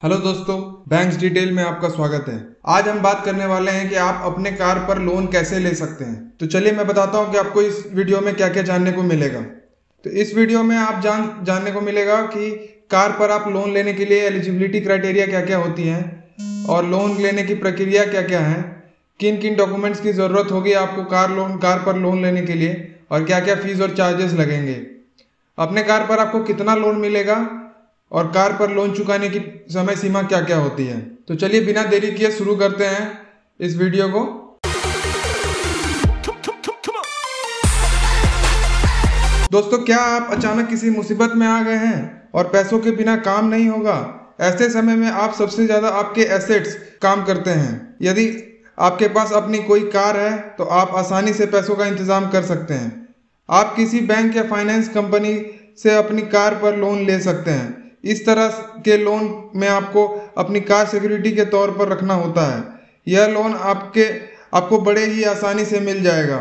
Hello दोस्तों, banks detail में आपका स्वागत है। आज हम बात करने वाले हैं कि आप अपने कार पर लोन कैसे ले सकते हैं। तो चलिए मैं बताता हूं कि आपको इस वीडियो में क्या क्या जानने को मिलेगा। तो इस वीडियो में आप जानने को मिलेगा कि कार पर आप लोन लेने के लिए एलिजिबिलिटी क्राइटेरिया क्या क्या होती हैं और लोन लेने की प्रक्रिया क्या क्या है, किन किन डॉक्यूमेंट्स की ज़रूरत होगी आपको कार पर लोन लेने के लिए और क्या क्या फीस और चार्जेस लगेंगे, अपने कार पर आपको कितना लोन मिलेगा और कार पर लोन चुकाने की समय सीमा क्या क्या होती है। तो चलिए बिना देरी किए शुरू करते हैं इस वीडियो को। दोस्तों, क्या आप अचानक किसी मुसीबत में आ गए हैं और पैसों के बिना काम नहीं होगा? ऐसे समय में आप सबसे ज़्यादा आपके एसेट्स काम करते हैं। यदि आपके पास अपनी कोई कार है तो आप आसानी से पैसों का इंतजाम कर सकते हैं। आप किसी बैंक या फाइनेंस कंपनी से अपनी कार पर लोन ले सकते हैं। इस तरह के लोन में आपको अपनी कार सिक्योरिटी के तौर पर रखना होता है। यह लोन आपको बड़े ही आसानी से मिल जाएगा।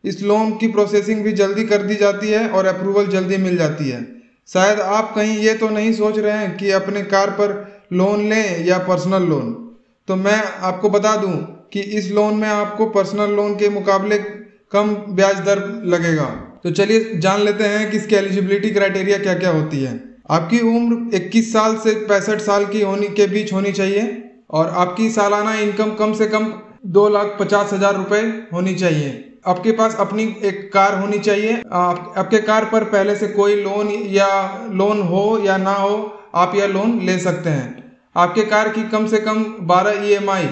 इस लोन की प्रोसेसिंग भी जल्दी कर दी जाती है और अप्रूवल जल्दी मिल जाती है। शायद आप कहीं ये तो नहीं सोच रहे हैं कि अपने कार पर लोन लें या पर्सनल लोन। तो मैं आपको बता दूं कि इस लोन में आपको पर्सनल लोन के मुकाबले कम ब्याज दर लगेगा। तो चलिए जान लेते हैं कि इसकी एलिजिबिलिटी क्राइटेरिया क्या क्या होती है। आपकी उम्र 21 साल से 65 साल की होने के बीच होनी चाहिए और आपकी सालाना इनकम कम से कम 2,50,000 रुपये होनी चाहिए। आपके पास अपनी एक कार होनी चाहिए। आपके कार पर पहले से कोई लोन हो या ना हो, आप यह लोन ले सकते हैं। आपके कार की कम से कम 12 EMI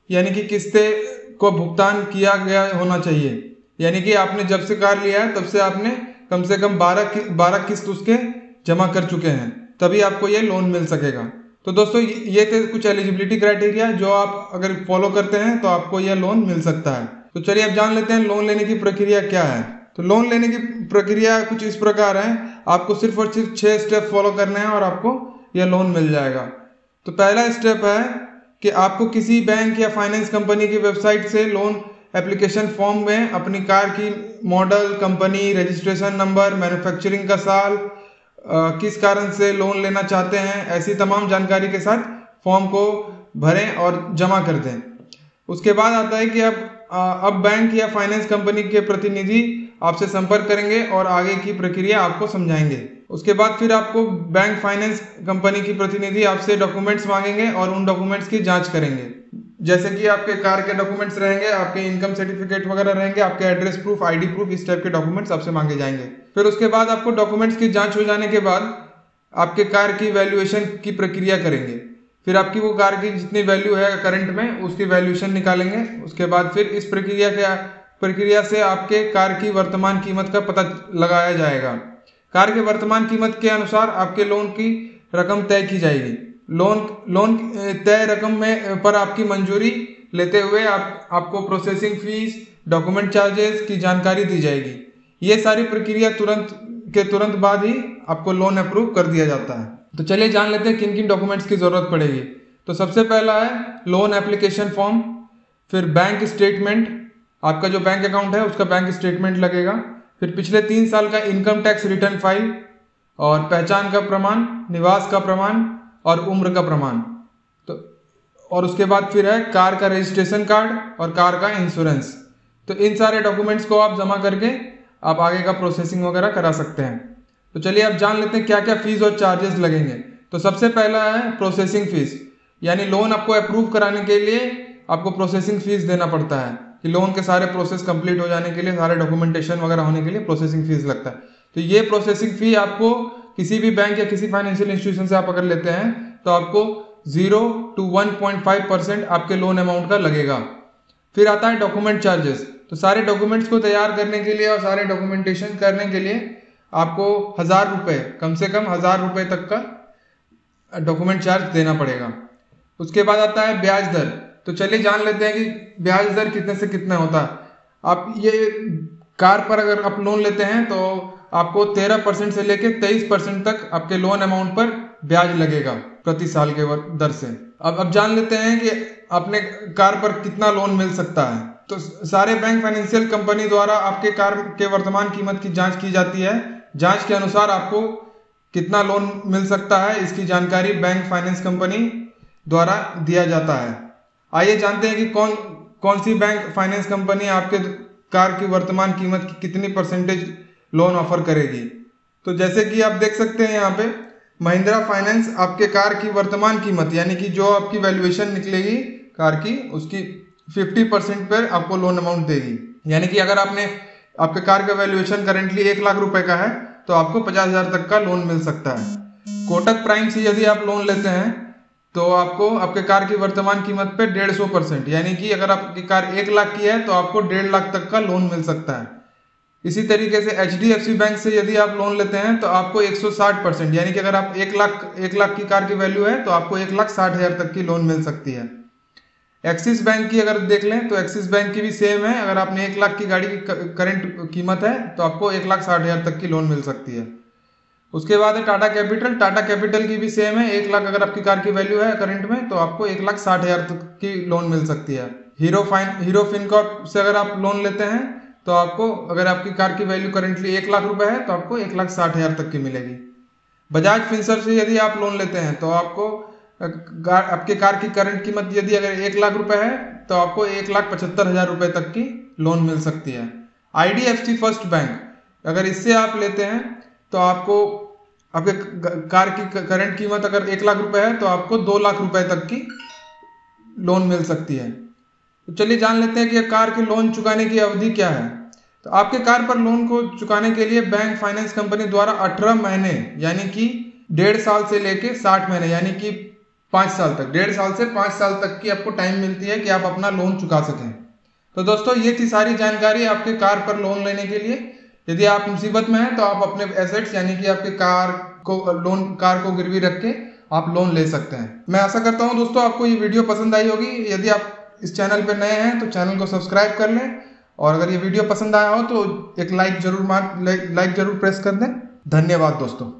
यानी कि किस्तें को भुगतान किया गया होना चाहिए। यानी कि आपने जब से कार लिया है तब से आपने कम से कम 12 किस्त उसके जमा कर चुके हैं, तभी आपको ये लोन मिल सकेगा। तो दोस्तों, ये थे कुछ एलिजिबिलिटी क्राइटेरिया जो आप अगर फॉलो करते हैं तो आपको यह लोन मिल सकता है। तो चलिए अब जान लेते हैं लोन लेने की प्रक्रिया क्या है। तो लोन लेने की प्रक्रिया कुछ इस प्रकार है। आपको सिर्फ और सिर्फ 6 स्टेप फॉलो करने हैं और आपको यह लोन मिल जाएगा। तो पहला स्टेप है कि आपको किसी बैंक या फाइनेंस कंपनी की वेबसाइट से लोन एप्लीकेशन फॉर्म में अपनी कार की model, company, registration number, manufacturing का साल, किस कारण से लोन लेना चाहते हैं, ऐसी तमाम जानकारी के साथ फॉर्म को भरें और जमा कर दें। उसके बाद आता है कि अब बैंक या फाइनेंस कंपनी के प्रतिनिधि आपसे संपर्क करेंगे और आगे की प्रक्रिया आपको समझाएंगे। उसके बाद फिर आपको बैंक फाइनेंस कंपनी की प्रतिनिधि आपसे डॉक्यूमेंट्स मांगेंगे और उन डॉक्यूमेंट्स की जांच करेंगे। जैसे कि आपके कार के डॉक्यूमेंट्स रहेंगे, आपके इनकम सर्टिफिकेट वगैरह रहेंगे, आपके एड्रेस प्रूफ, ID प्रूफ, इस टाइप के डॉक्यूमेंट्स आपसे मांगे जाएंगे। फिर उसके बाद आपको डॉक्यूमेंट्स की जांच हो जाने के बाद आपके कार की वैल्यूएशन की प्रक्रिया करेंगे। फिर आपकी वो कार की जितनी वैल्यू है करंट में, उसकी वैल्यूएशन निकालेंगे। उसके बाद फिर इस प्रक्रिया से आपके कार की वर्तमान कीमत का पता लगाया जाएगा। कार के वर्तमान कीमत के अनुसार आपके लोन की रकम तय की जाएगी। लोन तय रकम में पर आपकी मंजूरी लेते हुए आपको प्रोसेसिंग फीस, डॉक्यूमेंट चार्जेस की जानकारी दी जाएगी। ये सारी प्रक्रिया तुरंत बाद ही आपको लोन अप्रूव कर दिया जाता है। तो चलिए जान लेते हैं किन किन डॉक्यूमेंट्स की जरूरत पड़ेगी। तो सबसे पहला है लोन एप्लीकेशन फॉर्म, फिर बैंक स्टेटमेंट, आपका जो बैंक अकाउंट है उसका बैंक स्टेटमेंट लगेगा, फिर पिछले 3 साल का इनकम टैक्स रिटर्न फाइल और पहचान का प्रमाण, निवास का प्रमाण और उम्र का प्रमाण। तो और उसके बाद फिर है कार का रजिस्ट्रेशन कार्ड और कार का इंश्योरेंस। तो इन सारे डॉक्यूमेंट्स को आप जमा करके आप आगे का प्रोसेसिंग वगैरह करा सकते हैं। तो चलिए अब जान लेते हैं क्या क्या फीस और चार्जेस लगेंगे। तो सबसे पहला है प्रोसेसिंग फीस, यानी लोन आपको अप्रूव कराने के लिए आपको प्रोसेसिंग फीस देना पड़ता है कि लोन के सारे प्रोसेस कंप्लीट हो जाने के लिए, सारे डॉक्यूमेंटेशन वगैरह होने के लिए प्रोसेसिंग फीस लगता है। तो ये प्रोसेसिंग फी आपको किसी भी बैंक या किसी फाइनेंशियल इंस्टीट्यूशन से आप अगर लेते हैं तो आपको 0 to 1.5% आपके लोन अमाउंट का लगेगा। फिर आता है डॉक्यूमेंट चार्जेस। तो सारे डॉक्यूमेंट्स को तैयार करने के लिए और सारे डॉक्यूमेंटेशन करने के लिए आपको 1,000 रुपये, कम से कम 1,000 रुपये तक का डॉक्यूमेंट चार्ज देना पड़ेगा। उसके बाद आता है ब्याज दर। तो चलिए जान लेते हैं कि ब्याज दर कितने से कितना होता है। आप ये कार पर अगर आप लोन लेते हैं तो आपको 13% से लेकर 23% तक आपके लोन अमाउंट पर ब्याज लगेगा प्रति साल के दर से। अब जान लेते हैं कि अपने कार पर कितना लोन मिल सकता है। तो सारे बैंक फाइनेंशियल कंपनी द्वारा आपके कार के वर्तमान कीमत की जांच की जाती है। जांच के अनुसार आपको कितना लोन मिल सकता है, इसकी जानकारी बैंक फाइनेंस कंपनी द्वारा दिया जाता है। आइए जानते हैं कि कौन सी बैंक फाइनेंस कंपनी आपके कार की वर्तमान कीमत की कितनी परसेंटेज लोन ऑफर करेगी। तो जैसे कि आप देख सकते हैं यहाँ पे महिंद्रा फाइनेंस आपके कार की वर्तमान कीमत यानी कि जो आपकी वैल्यूएशन निकलेगी कार की उसकी 50% पर आपको लोन अमाउंट देगी। यानी कि अगर आपके कार का वैल्यूएशन करेंटली 1 लाख रुपए का है तो आपको 50,000 तक का लोन मिल सकता है। कोटक प्राइम से यदि आप लोन लेते हैं तो आपको आपके कार की वर्तमान कीमत पे 150% यानी कि अगर आपकी कार 1 लाख की है तो आपको 1.5 लाख तक का लोन मिल सकता है। इसी तरीके से HDFC बैंक से यदि आप लोन लेते हैं तो आपको 160% यानी कि अगर आप 1 लाख की कार की वैल्यू है तो आपको 1,60,000 तक की लोन मिल सकती है। एक्सिस बैंक की अगर देख लें तो एक्सिस बैंक की भी सेम है, अगर आपने 1 लाख की गाड़ी की करंट कीमत है तो आपको 1,60,000 तक की लोन मिल सकती है। उसके बाद है टाटा कैपिटल की भी सेम है, 1 लाख अगर आपकी कार की वैल्यू है करंट में तो आपको 1,60,000 तक की लोन मिल सकती है। हीरो फिनकॉर्प से अगर आप लोन लेते हैं तो आपको अगर आपकी कार की वैल्यू करेंटली 1 लाख रुपए है तो आपको 1,60,000 तक की मिलेगी। बजाज फिनसर्व से यदि आप लोन लेते हैं तो आपको आपके कार की करंट कीमत यदि अगर 1 लाख रुपए है तो आपको 1,75,000 रुपए तक की लोन मिल सकती है। IDFC फर्स्ट बैंक अगर इससे आप लेते हैं तो आपको आपके कार की करंट कीमत अगर 1 लाख रुपए है तो आपको 2 लाख रुपए तक की लोन मिल सकती है। तो चलिए जान लेते हैं कि कार के लोन चुकाने की अवधि क्या है। तो आपके कार पर लोन को चुकाने के लिए बैंक फाइनेंस कंपनी द्वारा 18 महीने यानी कि 1.5 साल से लेके 60 महीने यानी कि 5 साल तक 1.5 साल से 5 साल तक की आपको टाइम मिलती है कि आप अपना लोन चुका सकें। तो दोस्तों ये थी सारी जानकारी आपके कार पर लोन लेने के लिए। यदि आप मुसीबत में हैं तो आप अपने एसेट्स यानी कि आपके कार को गिरवी रख के आप लोन ले सकते हैं। मैं आशा करता हूं दोस्तों आपको ये वीडियो पसंद आई होगी। यदि आप इस चैनल पर नए हैं तो चैनल को सब्सक्राइब कर लें और अगर ये वीडियो पसंद आया हो तो एक लाइक जरूर प्रेस कर दें। धन्यवाद दोस्तों।